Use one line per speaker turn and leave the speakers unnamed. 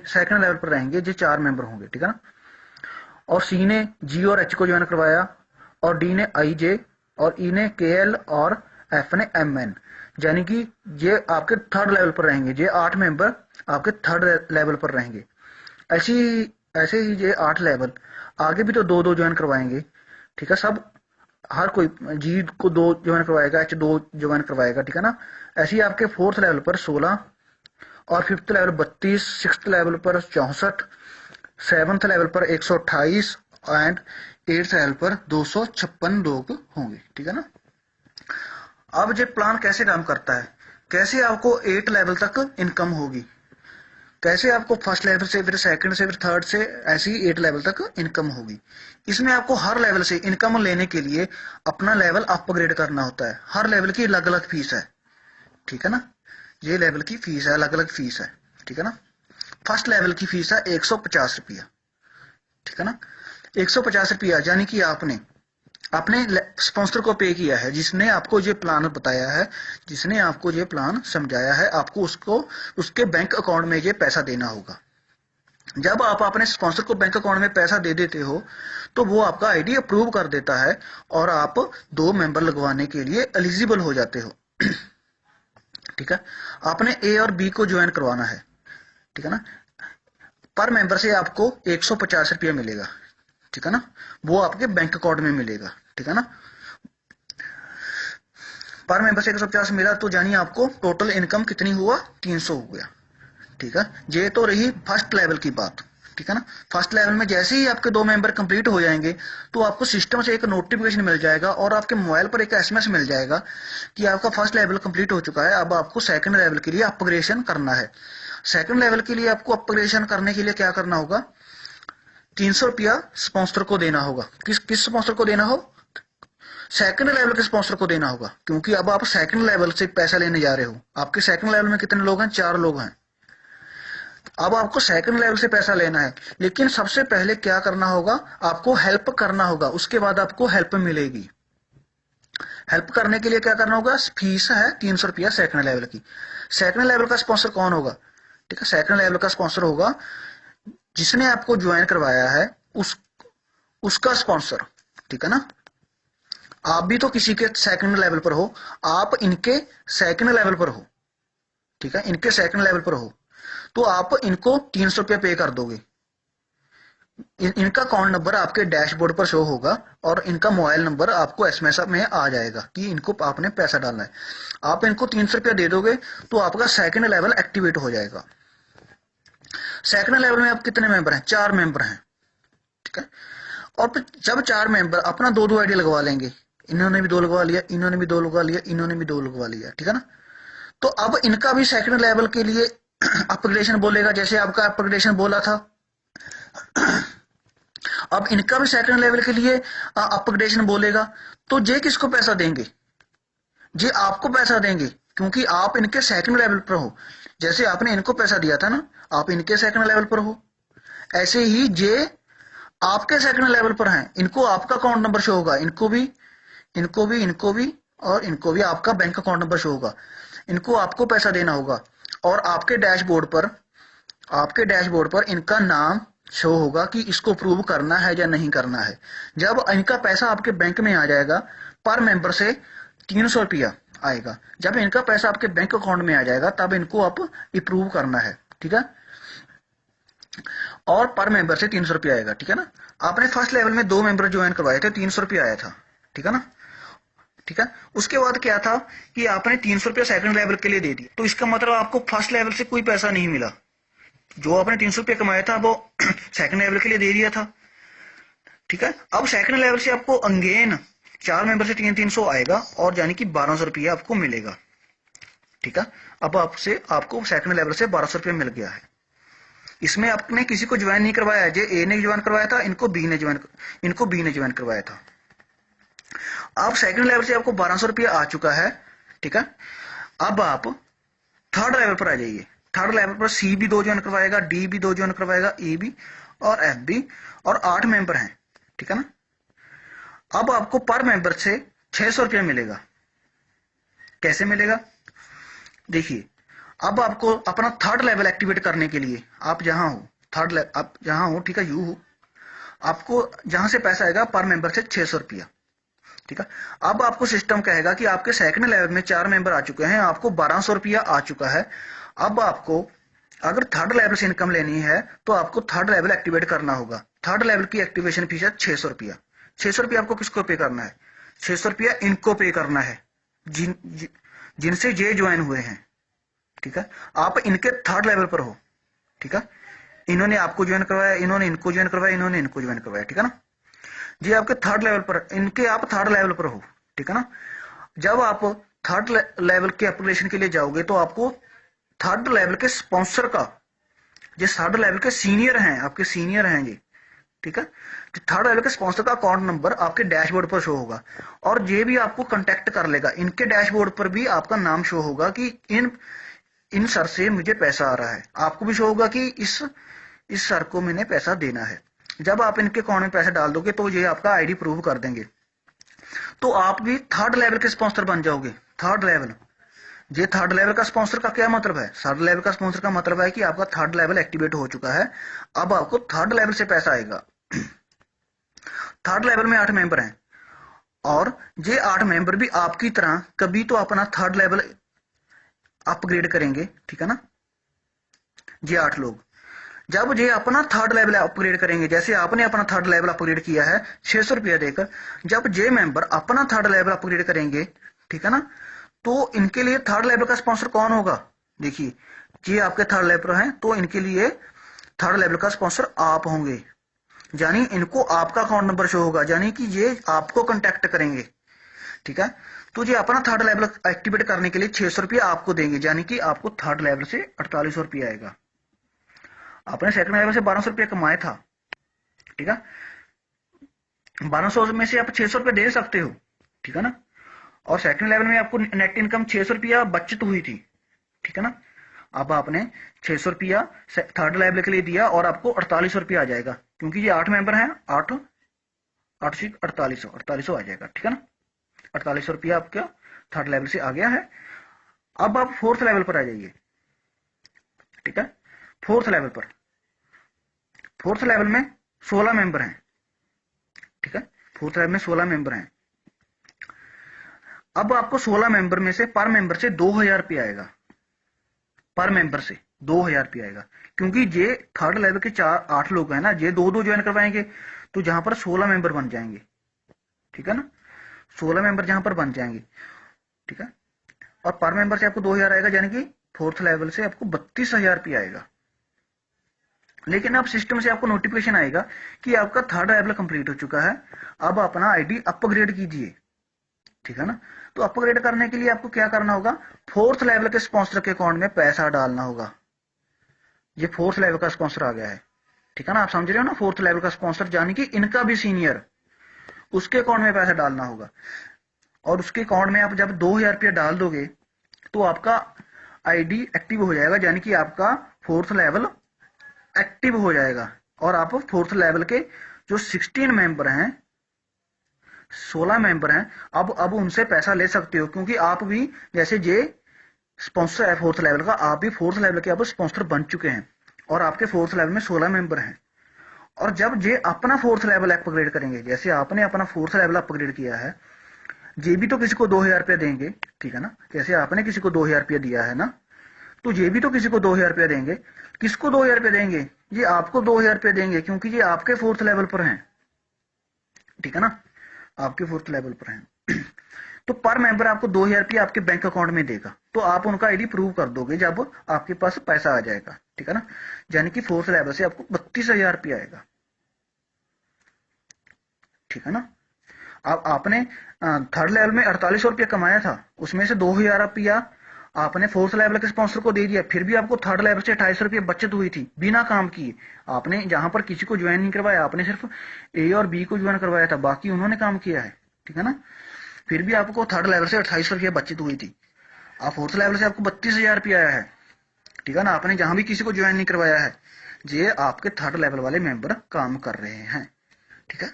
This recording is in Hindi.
सेकंड लेवल पर रहेंगे, जो 4 मेंबर होंगे, ठीक है ना। और सी ने जी और एच को ज्वाइन करवाया, और डी ने आई जे, और ई ने के एल, और एफ ने एम एन, यानी कि ये आपके थर्ड लेवल पर रहेंगे। ये 8 मेंबर आपके थर्ड लेवल पर रहेंगे। ऐसे ही ये 8 लेवल आगे भी तो दो दो ज्वाइन करवाएंगे, ठीक है। सब हर कोई जी को 2 ज्वाइन करवाएगा, एच 2 ज्वाइन करवाएगा, ठीक है ना। ऐसे ही आपके फोर्थ लेवल पर 16, और फिफ्थ लेवल 32, सिक्स लेवल पर 64, सेवंथ लेवल पर 128, एंड एट्थ लेवल पर 256 लोग होंगे, ठीक है ना। अब ये प्लान कैसे काम करता है, कैसे आपको 8 लेवल तक इनकम होगी, कैसे आपको फर्स्ट लेवल से, फिर सेकंड से, फिर थर्ड से, ऐसी 8 लेवल तक इनकम होगी। इसमें आपको हर लेवल से इनकम लेने के लिए अपना लेवल अपग्रेड करना होता है। हर लेवल की अलग अलग फीस है, ठीक है ना। ये लेवल की फीस है, अलग अलग फीस है, ठीक है ना। फर्स्ट लेवल की फीस है 150 रुपया, ठीक है ना। 150 रुपया, यानी कि आपने अपने स्पॉन्सर को पे किया है, जिसने आपको ये प्लान बताया है, जिसने आपको ये प्लान समझाया है, आपको उसको उसके बैंक अकाउंट में ये पैसा देना होगा। जब आप अपने स्पॉन्सर को बैंक अकाउंट में पैसा दे देते हो, तो वो आपका आईडी अप्रूव कर देता है, और आप 2 मेंबर लगवाने के लिए एलिजिबल हो जाते हो, ठीक है। आपने ए और बी को ज्वाइन करवाना है, ठीक है ना। पर मेंबर से आपको 150 रुपया मिलेगा, ठीक है ना। वो आपके बैंक अकाउंट में मिलेगा, ठीक है ना। पर मेंबर से 150 मिला, तो जानिए आपको टोटल इनकम कितनी हुआ, 300 हो गया, ठीक है। ये तो रही फर्स्ट लेवल की बात, ठीक है ना। फर्स्ट लेवल में जैसे ही आपके 2 मेंबर कंप्लीट हो जाएंगे, तो आपको सिस्टम से एक नोटिफिकेशन मिल जाएगा, और आपके मोबाइल पर एक एसएमएस मिल जाएगा कि आपका फर्स्ट लेवल कंप्लीट हो चुका है। अब आपको सेकंड लेवल के लिए अपग्रेडेशन करना है। सेकंड लेवल के लिए आपको अपग्रेडेशन करने के लिए क्या करना होगा, 300 रुपया स्पॉन्सर को देना होगा। किस स्पॉन्सर को देना हो, सेकंड लेवल के स्पॉन्सर को देना होगा, क्योंकि अब आप सेकंड लेवल से पैसा लेने जा रहे हो। आपके सेकंड लेवल में कितने लोग हैं, 4 लोग हैं। अब आपको सेकंड लेवल से पैसा लेना है, लेकिन सबसे पहले क्या करना होगा, आपको हेल्प करना होगा, उसके बाद आपको हेल्प मिलेगी। हेल्प करने के लिए क्या करना होगा, फीस है 300 रुपया सेकंड लेवल की। सेकंड लेवल का स्पॉन्सर कौन होगा, ठीक है। सेकंड लेवल का स्पॉन्सर होगा जिसने आपको ज्वाइन करवाया है, उसका स्पॉन्सर, ठीक है ना। आप भी तो किसी के सेकंड लेवल पर हो, आप इनके सेकंड लेवल पर हो, ठीक है। इनके सेकंड लेवल पर हो, तो आप इनको 300 रुपया पे कर दोगे। इनका अकाउंट नंबर आपके डैशबोर्ड पर शो होगा, और इनका मोबाइल नंबर आपको एसएमएस में आ जाएगा कि इनको आपने पैसा डालना है। आप इनको 300 रुपया दे दोगे, तो आपका सेकंड लेवल एक्टिवेट हो जाएगा। सेकंड लेवल में आप कितने मेंबर हैं, 4 मेंबर हैं, ठीक है। और फिर जब 4 मेंबर अपना 2-2 आईडी लगवा लेंगे, इन्होंने भी 2 लगवा लिया, इन्होंने भी 2 लगवा लिया, इन्होंने भी 2 लगवा लिया, ठीक है ना। तो अब इनका भी सेकंड लेवल के लिए अपग्रेडेशन बोलेगा, जैसे आपका अपग्रेडेशन बोला था। अब इनका भी सेकंड लेवल के लिए अपग्रेडेशन बोलेगा, तो जे किसको पैसा देंगे, जे आपको पैसा देंगे, क्योंकि आप इनके सेकंड लेवल पर हो। जैसे आपने इनको पैसा दिया था ना, आप इनके सेकंड लेवल पर हो, ऐसे ही जे आपके सेकंड लेवल पर हैं, इनको आपका अकाउंट नंबर शो होगा, इनको भी, इनको भी, इनको भी, और इनको भी आपका बैंक अकाउंट नंबर शो होगा। इनको आपको पैसा देना होगा, और आपके डैशबोर्ड पर इनका नाम शो होगा कि इसको अप्रूव करना है या नहीं करना है। जब इनका पैसा आपके बैंक में आ जाएगा, पर मेंबर से 300 रुपया आएगा। जब इनका पैसा आपके बैंक अकाउंट में आ जाएगा, तब इनको आप अप्रूव करना है, ठीक है। और पर मेंबर से 300 रुपया आएगा, ठीक है ना। आपने फर्स्ट लेवल में 2 मेंबर ज्वाइन करवाए थे, 300 रुपया आया था, ठीक है ना, ठीक है। उसके बाद क्या था कि आपने 300 रुपया सेकंड लेवल के लिए दे दिया, तो इसका मतलब आपको फर्स्ट लेवल से कोई पैसा नहीं मिला। जो आपने 300 रुपया कमाया था, वो सेकंड लेवल के लिए दे दिया था, ठीक है। अब सेकंड लेवल से आपको अगेन 4 मेंबर से 300 आएगा, और यानी कि 1200 रुपया आपको मिलेगा, ठीक है। अब आपको सेकंड लेवल से 1200 रुपया मिल गया है। इसमें आपने किसी को ज्वाइन नहीं करवाया, जो ए ने ज्वाइन करवाया था, इनको बी ने ज्वाइन करवाया था। अब सेकंड लेवल से आपको 1200 रुपया आ चुका है, ठीक है। अब आप थर्ड लेवल पर आ जाइए। थर्ड लेवल पर सी भी 2 ज्वाइन करवाएगा, डी भी 2 ज्वाइन करवाएगा, ई भी और एफ भी, और 8 मेंबर हैं, ठीक है ना। अब आपको पर मेंबर से 600 रुपया मिलेगा। कैसे मिलेगा, देखिए, अब आपको अपना थर्ड लेवल एक्टिवेट करने के लिए आप जहां हो, आप जहां हो, ठीक है, यू हो, आपको जहां से पैसा आएगा पर मेंबर से 600 रुपया, ठीक है। अब आपको सिस्टम कहेगा कि आपके सेकंड लेवल में 4 मेंबर आ चुके हैं, आपको 1200 रुपया आ चुका है। अब आपको अगर थर्ड लेवल से इनकम लेनी है तो आपको थर्ड लेवल एक्टिवेट करना होगा। थर्ड लेवल की एक्टिवेशन फीस है 600 रुपया। 600 रुपया आपको किसको पे करना है? 600 रुपया इनको पे करना है जिनसे ये ज्वाइन हुए हैं, ठीक है। आप इनके थर्ड लेवल पर हो, ठीक है। इन्होंने आपको ज्वाइन करवाया, इन्होंने इनको ज्वाइन करवाया, इन्होंने इनको ज्वाइन करवाया, ठीक है ना। जी आपके थर्ड लेवल पर, इनके आप थर्ड लेवल पर हो, ठीक है ना। जब आप थर्ड लेवल के एप्लीकेशन के लिए जाओगे तो आपको थर्ड लेवल के स्पॉन्सर का, जो थर्ड लेवल के सीनियर हैं, आपके सीनियर हैं जी, ठीक है, थर्ड लेवल के स्पॉन्सर का अकाउंट नंबर आपके डैशबोर्ड पर शो होगा और ये भी आपको कांटेक्ट कर लेगा। इनके डैशबोर्ड पर भी आपका नाम शो होगा कि इन सर से मुझे पैसा आ रहा है। आपको भी शो होगा कि इस सर को मैंने पैसा देना है। जब आप इनके अकाउंट में पैसा डाल दोगे तो ये आपका आईडी प्रूव कर देंगे, तो आप भी थर्ड लेवल के स्पॉन्सर बन जाओगे। थर्ड लेवल, ये थर्ड लेवल का स्पॉन्सर का क्या मतलब है? थर्ड लेवल का स्पॉन्सर का मतलब है कि आपका थर्ड लेवल एक्टिवेट हो चुका है, अब आपको थर्ड लेवल से पैसा आएगा। थर्ड लेवल में 8 मेंबर हैं और ये 8 मेंबर भी आपकी तरह कभी तो अपना थर्ड लेवल अपग्रेड करेंगे, ठीक है ना। ये 8 लोग जब ये अपना थर्ड लेवल अपग्रेड करेंगे, जैसे आपने अपना थर्ड लेवल अपग्रेड किया है 600 रुपया देकर, जब ये मेंबर अपना थर्ड लेवल अपग्रेड करेंगे, ठीक है ना, तो इनके लिए थर्ड लेवल का स्पॉन्सर कौन होगा? देखिए, ये आपके थर्ड लेवल पर हैं तो इनके लिए थर्ड लेवल का स्पॉन्सर आप होंगे, यानी इनको आपका अकाउंट नंबर शो होगा, यानी कि ये आपको कांटेक्ट करेंगे, ठीक है। तो ये अपना थर्ड लेवल एक्टिवेट करने के लिए 600 रुपया आपको देंगे, यानी कि आपको थर्ड लेवल से 4800 रुपया आएगा। आपने सेकंड लेवल से 1200 रुपया कमाया था, ठीक है, 1200 में से आप 600 रुपया दे सकते हो, ठीक है ना। और सेकंड लेवल में आपको नेट इनकम 600 रुपया बचत हुई थी, ठीक है ना। अब आपने 600 रुपया थर्ड लेवल के लिए दिया और आपको 4800 रुपया आ जाएगा, क्योंकि ये 8 मेंबर हैं, 8 8 से 4800 आ जाएगा, ठीक है ना। 4800 रुपया आपका थर्ड लेवल से आ गया है। अब आप फोर्थ लेवल पर आ जाइए, ठीक है। फोर्थ लेवल में 16 मेंबर हैं, ठीक है। फोर्थ लेवल में 16 मेंबर हैं। अब आपको 16 मेंबर में से पर मेंबर से 2000 रुपया आएगा, पर मेंबर से 2000 रुपया आएगा, क्योंकि ये थर्ड लेवल के 8 लोग हैं ना, ये 2-2 ज्वाइन करवाएंगे तो जहां पर 16 मेंबर बन जाएंगे, ठीक है ना। 16 मेंबर जहां पर बन जाएंगे, ठीक है, और पर मेंबर से आपको 2000 आएगा, यानी कि फोर्थ लेवल से आपको 32,000 रुपया आएगा। लेकिन अब सिस्टम से आपको नोटिफिकेशन आएगा कि आपका थर्ड लेवल कंप्लीट हो चुका है, अब अपना आईडी अपग्रेड कीजिए, ठीक है ना। तो अपग्रेड करने के लिए आपको क्या करना होगा? फोर्थ लेवल के स्पॉन्सर के अकाउंट में पैसा डालना होगा। ये फोर्थ लेवल का स्पॉन्सर आ गया है, ठीक है ना, आप समझ रहे हो ना। फोर्थ लेवल का स्पॉन्सर यानी कि इनका भी सीनियर, उसके अकाउंट में पैसा डालना होगा और उसके अकाउंट में आप जब 2000 रुपया डाल दोगे तो आपका आईडी एक्टिव हो जाएगा, यानी कि आपका फोर्थ लेवल एक्टिव हो जाएगा और आप फोर्थ लेवल के जो 16 मेंबर हैं, 16 मेंबर हैं, अब उनसे पैसा ले सकते हो, क्योंकि आप भी जैसे ये स्पॉन्सर है फोर्थ लेवल का, आप भी फोर्थ लेवल के आप स्पॉन्सर बन चुके हैं और आपके फोर्थ लेवल में 16 मेंबर हैं। और जब ये अपना फोर्थ लेवल अपग्रेड करेंगे, जैसे आपने अपना फोर्थ लेवल अपग्रेड किया है, ये भी तो किसी को 2000 रुपया देंगे, ठीक है ना। जैसे आपने किसी को 2000 रुपया दिया है ना, तो ये भी तो किसी को 2000 रुपया देंगे। किसको 2000 रुपया देंगे? ये आपको 2000 रुपया देंगे, क्योंकि ये आपके फोर्थ लेवल पर हैं, ठीक है ना, आपके फोर्थ लेवल पर हैं। तो पर मेंबर आपको 2000 रुपया आपके बैंक अकाउंट में देगा, तो आप उनका आईडी प्रूव कर दोगे जब आपके पास पैसा आ जाएगा, ठीक है ना। यानी कि फोर्थ लेवल से आपको 32,000 रुपया आएगा, ठीक है ना। अब आपने थर्ड लेवल में 4800 रुपया कमाया था, उसमें से 2000 रुपया आपने फोर्थ लेवल के स्पॉन्सर को दे दिया, फिर भी आपको थर्ड लेवल से 2800 रुपया बचत हुई थी बिना काम किए। आपने जहां पर किसी को ज्वाइन नहीं करवाया, आपने सिर्फ ए और बी को ज्वाइन करवाया था, बाकी उन्होंने काम किया है, ठीक है ना। फिर भी आपको थर्ड लेवल से 2800 रुपया बचत हुई थी। आप फोर्थ लेवल से आपको 32,000 रुपया आया है, ठीक है ना। आपने जहां भी किसी को ज्वाइन नहीं करवाया है, ये आपके थर्ड लेवल वाले मेंबर काम कर रहे हैं, ठीक है।